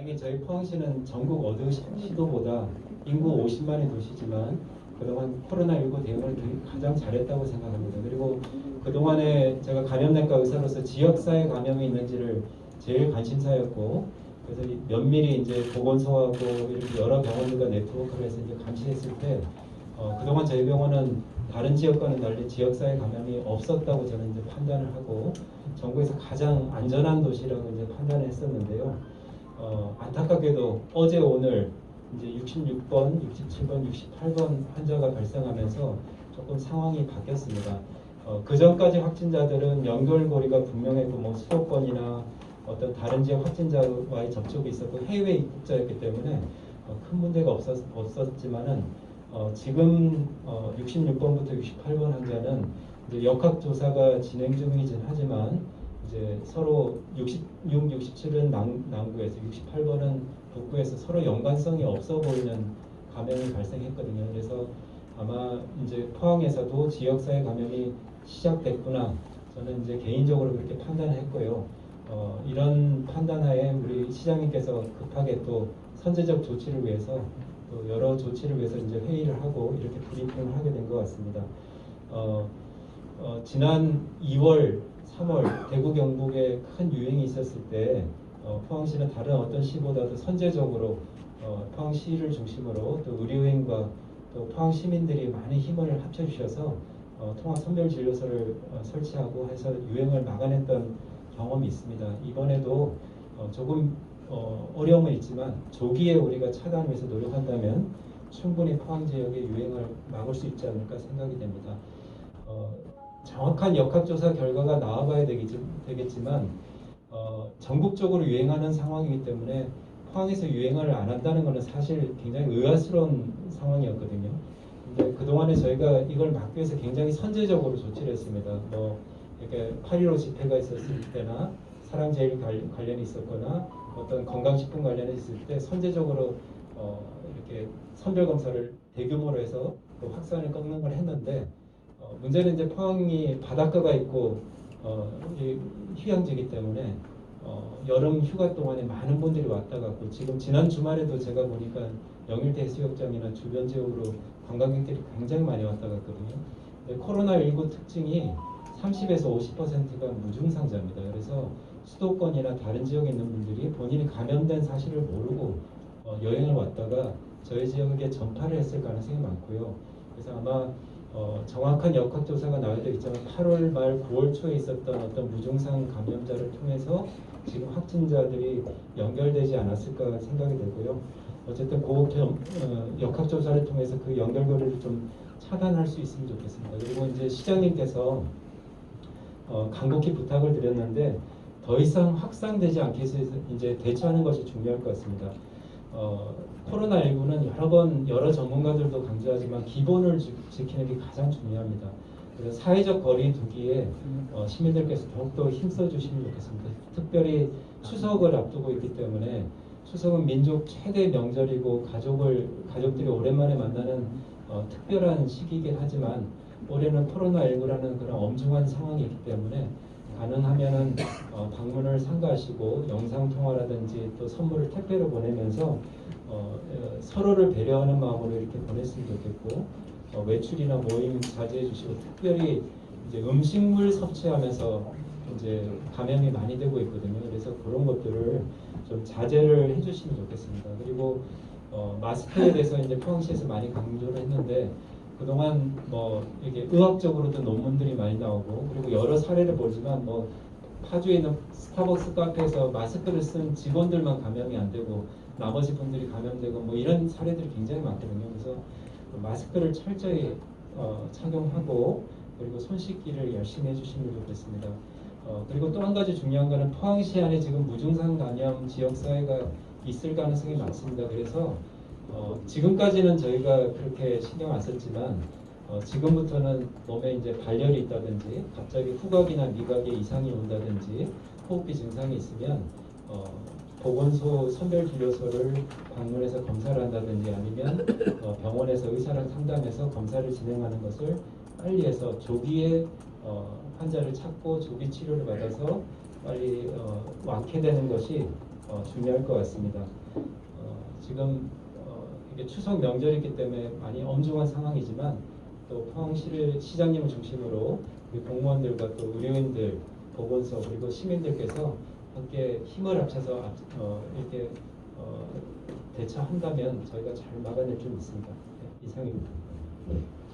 다행히 저희 포항시는 전국 어느 시도보다 인구 50만의 도시지만 그동안 코로나19 대응을 가장 잘했다고 생각합니다. 그리고 그동안에 제가 감염내과 의사로서 지역사회 감염이 있는지를 제일 관심사였고, 그래서 면밀히 이제 보건소하고 이렇게 여러 병원들과 네트워크를 해서 이제 감시했을 때 그동안 저희 병원은 다른 지역과는 달리 지역사회 감염이 없었다고 저는 이제 판단을 하고 전국에서 가장 안전한 도시라고 이제 판단을 했었는데요. 안타깝게도 어제 오늘 이제 66번, 67번, 68번 환자가 발생하면서 조금 상황이 바뀌었습니다. 그 전까지 확진자들은 연결고리가 분명했고 뭐 수도권이나 어떤 다른 지역 확진자와의 접촉이 있었고 해외 입국자였기 때문에 큰 문제가 없었지만은 지금 66번부터 68번 환자는 이제 역학조사가 진행 중이긴 하지만 이제 서로 66, 67은 남구에서 68번은 북구에서 서로 연관성이 없어 보이는 감염이 발생했거든요. 그래서 아마 이제 포항에서도 지역사회 감염이 시작됐구나. 저는 이제 개인적으로 그렇게 판단했고요. 이런 판단하에 우리 시장님께서 급하게 또 선제적 조치를 위해서 또 여러 조치를 위해서 이제 회의를 하고 이렇게 브리핑을 하게 된 것 같습니다. 지난 2월, 3월 대구 경북에 큰 유행이 있었을 때 포항시는 다른 어떤 시보다도 선제적으로 포항시를 중심으로 또 의료인과 또 포항 시민들이 많은 힘을 합쳐주셔서 통합 선별진료소를 설치하고 해서 유행을 막아냈던 경험이 있습니다. 이번에도 조금 어려움은 있지만 조기에 우리가 차단을 위해서 노력한다면 충분히 포항 지역의 유행을 막을 수 있지 않을까 생각이 됩니다. 정확한 역학조사 결과가 나와봐야 되겠지만 전국적으로 유행하는 상황이기 때문에 포항에서 유행을 안 한다는 것은 사실 굉장히 의아스러운 상황이었거든요. 근데 그동안에 저희가 이걸 막기 위해서 굉장히 선제적으로 조치를 했습니다. 뭐 이렇게 8.15 집회가 있었을 때나 사랑제일 관련이 있었거나 어떤 건강식품 관련이 있을 때 선제적으로 이렇게 선별검사를 대규모로 해서 그 확산을 꺾는 걸 했는데 문제는 이제 포항이 바닷가가 있고 휴양지이기 때문에 여름 휴가 동안에 많은 분들이 왔다 갔고 지금 지난 주말에도 제가 보니까 영일대 해수욕장이나 주변 지역으로 관광객들이 굉장히 많이 왔다 갔거든요. 코로나19 특징이 30에서 50%가 무증상자입니다. 그래서 수도권이나 다른 지역에 있는 분들이 본인이 감염된 사실을 모르고 여행을 왔다가 저희 지역에 전파를 했을 가능성이 많고요. 그래서 아마 정확한 역학조사가 나와야 되겠지만 8월 말 9월 초에 있었던 어떤 무증상 감염자를 통해서 지금 확진자들이 연결되지 않았을까 생각이 되고요. 어쨌든 역학조사를 통해서 그 연결고리를 좀 차단할 수 있으면 좋겠습니다. 그리고 이제 시장님께서 간곡히 부탁을 드렸는데 더 이상 확산되지 않게 해서 이제 대처하는 것이 중요할 것 같습니다. 코로나19는 여러 전문가들도 강조하지만 기본을 지키는 게 가장 중요합니다. 그래서 사회적 거리 두기에 시민들께서 더욱더 힘써 주시면 좋겠습니다. 특별히 추석을 앞두고 있기 때문에 추석은 민족 최대 명절이고 가족들이 오랜만에 만나는 특별한 시기이긴 하지만 올해는 코로나19라는 그런 엄중한 상황이 있기 때문에 가능하면은 방문을 삼가하시고 영상통화라든지 또 선물을 택배로 보내면서 서로를 배려하는 마음으로 이렇게 보냈으면 좋겠고 외출이나 모임 자제해 주시고 특별히 이제 음식물 섭취하면서 이제 감염이 많이 되고 있거든요. 그래서 그런 것들을 좀 자제를 해주시면 좋겠습니다. 그리고 마스크에 대해서 이제 포항시에서 많이 강조를 했는데 그동안 뭐 이게 의학적으로도 논문들이 많이 나오고 그리고 여러 사례를 보지만 뭐 파주에 있는 스타벅스 카페에서 마스크를 쓴 직원들만 감염이 안 되고 나머지 분들이 감염되고 뭐 이런 사례들이 굉장히 많거든요. 그래서 마스크를 철저히 착용하고 그리고 손 씻기를 열심히 해주시면 좋겠습니다. 그리고 또 한 가지 중요한 거는 포항시 안에 지금 무증상 감염 지역사회가 있을 가능성이 많습니다. 그래서 지금까지는 저희가 그렇게 신경 안 썼지만 지금부터는 몸에 이제 발열이 있다든지 갑자기 후각이나 미각에 이상이 온다든지 호흡기 증상이 있으면 보건소 선별진료소를 방문해서 검사를 한다든지 아니면 병원에서 의사랑 상담해서 검사를 진행하는 것을 빨리 해서 조기에 환자를 찾고 조기 치료를 받아서 빨리 완쾌되는 것이 중요할 것 같습니다. 지금 이게 추석 명절이기 때문에 많이 엄중한 상황이지만 또 포항시를 시장님을 중심으로 우리 공무원들과 또 의료인들, 보건소 그리고 시민들께서 함께 힘을 합쳐서 이렇게 대처한다면 저희가 잘 막아낼 줄 믿습니다. 네, 이상입니다.